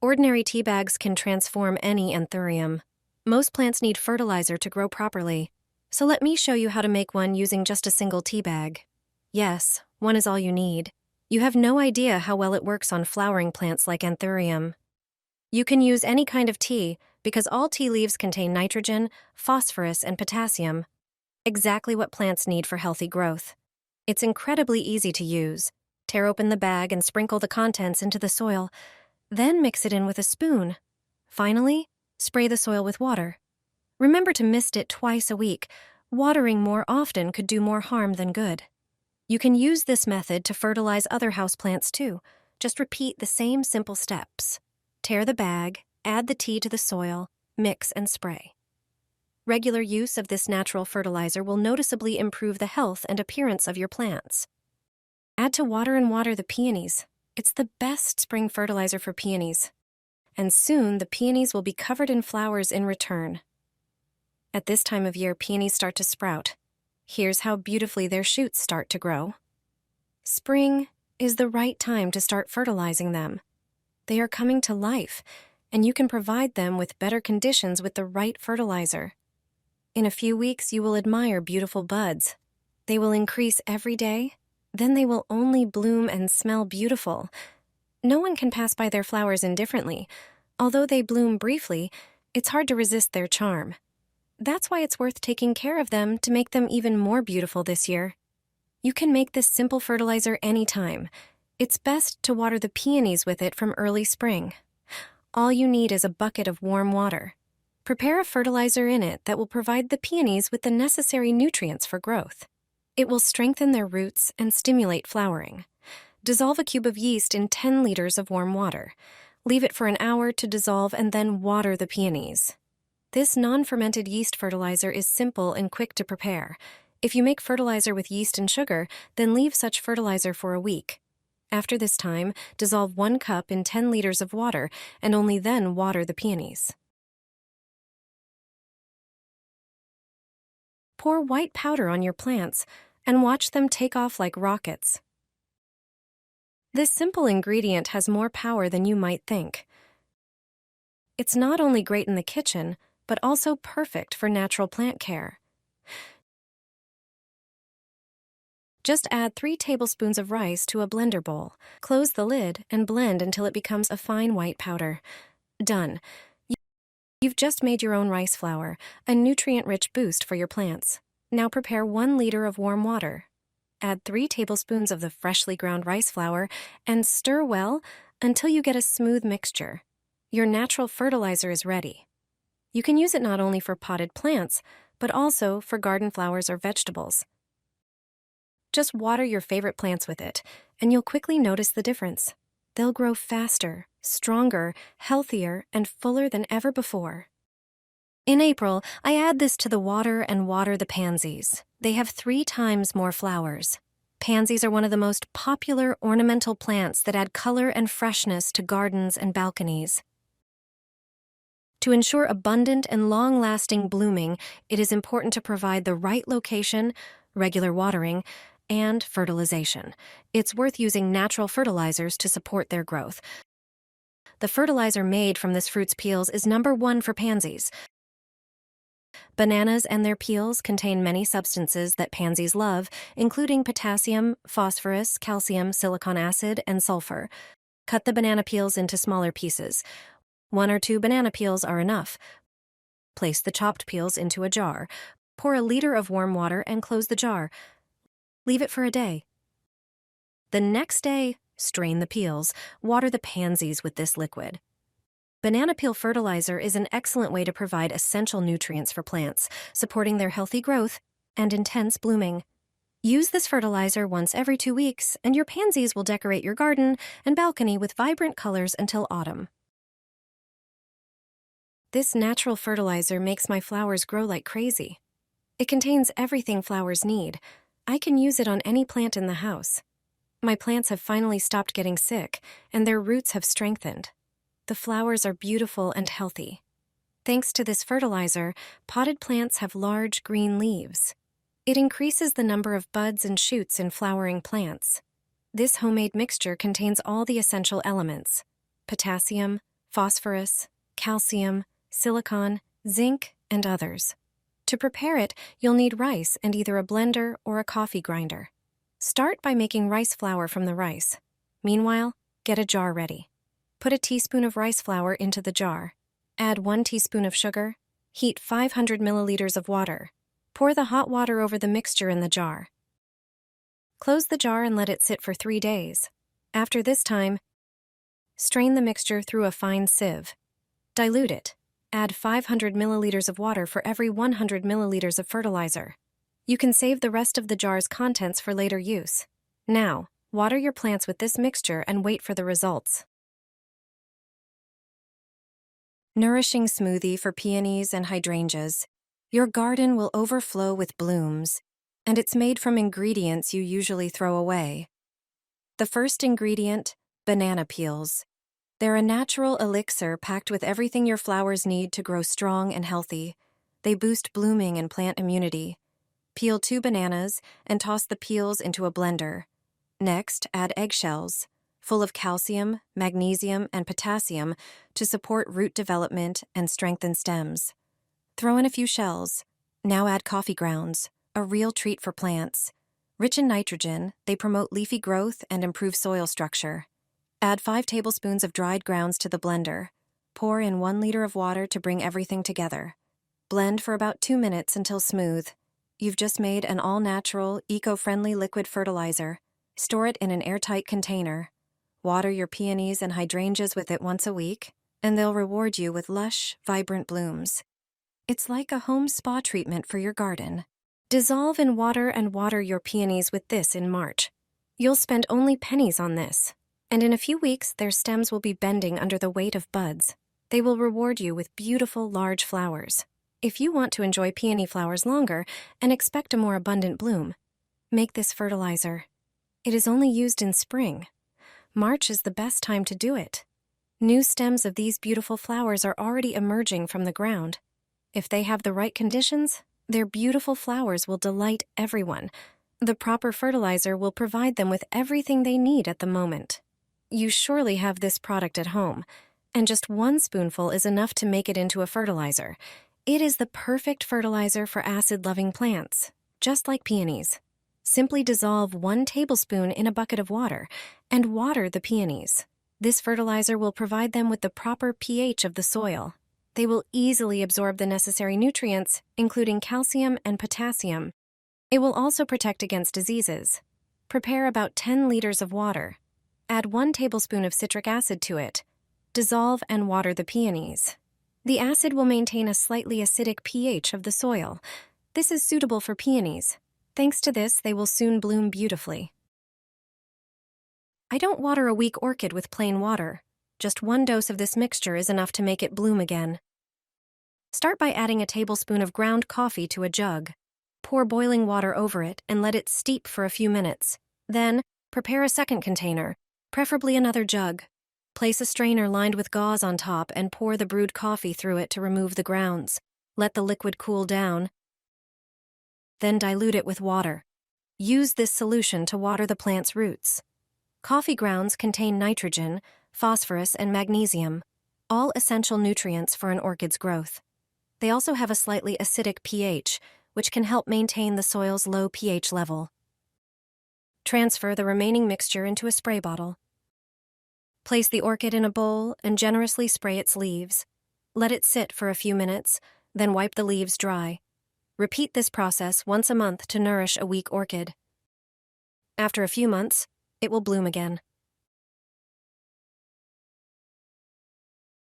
Ordinary tea bags can transform any anthurium. Most plants need fertilizer to grow properly, so let me show you how to make one using just a single tea bag. Yes, one is all you need. You have no idea how well it works on flowering plants like anthurium. You can use any kind of tea because all tea leaves contain nitrogen, phosphorus, and potassium, exactly what plants need for healthy growth. It's incredibly easy to use. Tear open the bag and sprinkle the contents into the soil, then mix it in with a spoon. Finally, spray the soil with water. Remember to mist it twice a week. Watering more often could do more harm than good. You can use this method to fertilize other houseplants too. Just repeat the same simple steps. Tear the bag, add the tea to the soil, mix and spray. Regular use of this natural fertilizer will noticeably improve the health and appearance of your plants. Add to water and water the peonies. It's the best spring fertilizer for peonies. And soon the peonies will be covered in flowers in return. At this time of year, peonies start to sprout. Here's how beautifully their shoots start to grow. Spring is the right time to start fertilizing them. They are coming to life, and you can provide them with better conditions with the right fertilizer. In a few weeks, you will admire beautiful buds. They will increase every day, then they will only bloom and smell beautiful. No one can pass by their flowers indifferently. Although they bloom briefly, it's hard to resist their charm. That's why it's worth taking care of them to make them even more beautiful this year. You can make this simple fertilizer anytime. It's best to water the peonies with it from early spring. All you need is a bucket of warm water. Prepare a fertilizer in it that will provide the peonies with the necessary nutrients for growth. It will strengthen their roots and stimulate flowering. Dissolve a cube of yeast in 10 liters of warm water. Leave it for an hour to dissolve and then water the peonies. This non-fermented yeast fertilizer is simple and quick to prepare. If you make fertilizer with yeast and sugar, then leave such fertilizer for a week. After this time, dissolve 1 cup in 10 liters of water and only then water the peonies. Pour white powder on your plants and watch them take off like rockets. This simple ingredient has more power than you might think. It's not only great in the kitchen, but also perfect for natural plant care. Just add 3 tablespoons of rice to a blender bowl. Close the lid and blend until it becomes a fine white powder. Done. You've just made your own rice flour, a nutrient-rich boost for your plants. Now prepare 1 liter of warm water. Add 3 tablespoons of the freshly ground rice flour and stir well until you get a smooth mixture. Your natural fertilizer is ready. You can use it not only for potted plants, but also for garden flowers or vegetables. Just water your favorite plants with it, and you'll quickly notice the difference. They'll grow faster, stronger, healthier, and fuller than ever before. In April, I add this to the water and water the pansies. They have 3 times more flowers. Pansies are one of the most popular ornamental plants that add color and freshness to gardens and balconies. To ensure abundant and long-lasting blooming, it is important to provide the right location, regular watering, and fertilization. It's worth using natural fertilizers to support their growth. The fertilizer made from this fruit's peels is #1 for pansies. Bananas and their peels contain many substances that pansies love, including potassium, phosphorus, calcium, silicon acid, and sulfur. Cut the banana peels into smaller pieces. 1 or 2 banana peels are enough. Place the chopped peels into a jar. Pour a liter of warm water and close the jar. Leave it for a day. The next day, strain the peels. Water the pansies with this liquid. Banana peel fertilizer is an excellent way to provide essential nutrients for plants, supporting their healthy growth and intense blooming. Use this fertilizer once every 2 weeks, and your pansies will decorate your garden and balcony with vibrant colors until autumn. This natural fertilizer makes my flowers grow like crazy. It contains everything flowers need. I can use it on any plant in the house. My plants have finally stopped getting sick, and their roots have strengthened. The flowers are beautiful and healthy. Thanks to this fertilizer, potted plants have large green leaves. It increases the number of buds and shoots in flowering plants. This homemade mixture contains all the essential elements: potassium, phosphorus, calcium, silicon, zinc, and others. To prepare it, you'll need rice and either a blender or a coffee grinder. Start by making rice flour from the rice. Meanwhile, get a jar ready. Put a teaspoon of rice flour into the jar. Add 1 teaspoon of sugar. Heat 500 milliliters of water. Pour the hot water over the mixture in the jar. Close the jar and let it sit for 3 days. After this time, strain the mixture through a fine sieve. Dilute it. Add 500 milliliters of water for every 100 milliliters of fertilizer. You can save the rest of the jar's contents for later use. Now, water your plants with this mixture and wait for the results. Nourishing smoothie for peonies and hydrangeas. Your garden will overflow with blooms, and it's made from ingredients you usually throw away. The first ingredient, banana peels. They're a natural elixir packed with everything your flowers need to grow strong and healthy. They boost blooming and plant immunity. Peel 2 bananas and toss the peels into a blender. Next, add eggshells, full of calcium, magnesium, and potassium to support root development and strengthen stems. Throw in a few shells. Now add coffee grounds, a real treat for plants. Rich in nitrogen, they promote leafy growth and improve soil structure. Add 5 tablespoons of dried grounds to the blender. Pour in 1 liter of water to bring everything together. Blend for about 2 minutes until smooth. You've just made an all-natural, eco-friendly liquid fertilizer. Store it in an airtight container. Water your peonies and hydrangeas with it once a week, and they'll reward you with lush, vibrant blooms. It's like a home spa treatment for your garden. Dissolve in water and water your peonies with this in March. You'll spend only pennies on this, and in a few weeks their stems will be bending under the weight of buds. They will reward you with beautiful, large flowers. If you want to enjoy peony flowers longer and expect a more abundant bloom, make this fertilizer. It is only used in spring. March is the best time to do it. New stems of these beautiful flowers are already emerging from the ground. If they have the right conditions, their beautiful flowers will delight everyone. The proper fertilizer will provide them with everything they need at the moment. You surely have this product at home, and just 1 spoonful is enough to make it into a fertilizer. It is the perfect fertilizer for acid-loving plants, just like peonies. Simply dissolve 1 tablespoon in a bucket of water and water the peonies. This fertilizer will provide them with the proper pH of the soil. They will easily absorb the necessary nutrients, including calcium and potassium. It will also protect against diseases. Prepare about 10 liters of water. Add 1 tablespoon of citric acid to it. Dissolve and water the peonies. The acid will maintain a slightly acidic pH of the soil. This is suitable for peonies. Thanks to this, they will soon bloom beautifully. I don't water a weak orchid with plain water. Just 1 dose of this mixture is enough to make it bloom again. Start by adding a tablespoon of ground coffee to a jug. Pour boiling water over it and let it steep for a few minutes. Then, prepare a second container, preferably another jug. Place a strainer lined with gauze on top and pour the brewed coffee through it to remove the grounds. Let the liquid cool down. Then dilute it with water. Use this solution to water the plant's roots. Coffee grounds contain nitrogen, phosphorus, and magnesium, all essential nutrients for an orchid's growth. They also have a slightly acidic pH, which can help maintain the soil's low pH level. Transfer the remaining mixture into a spray bottle. Place the orchid in a bowl and generously spray its leaves. Let it sit for a few minutes, then wipe the leaves dry. Repeat this process once a month to nourish a weak orchid. After a few months, it will bloom again.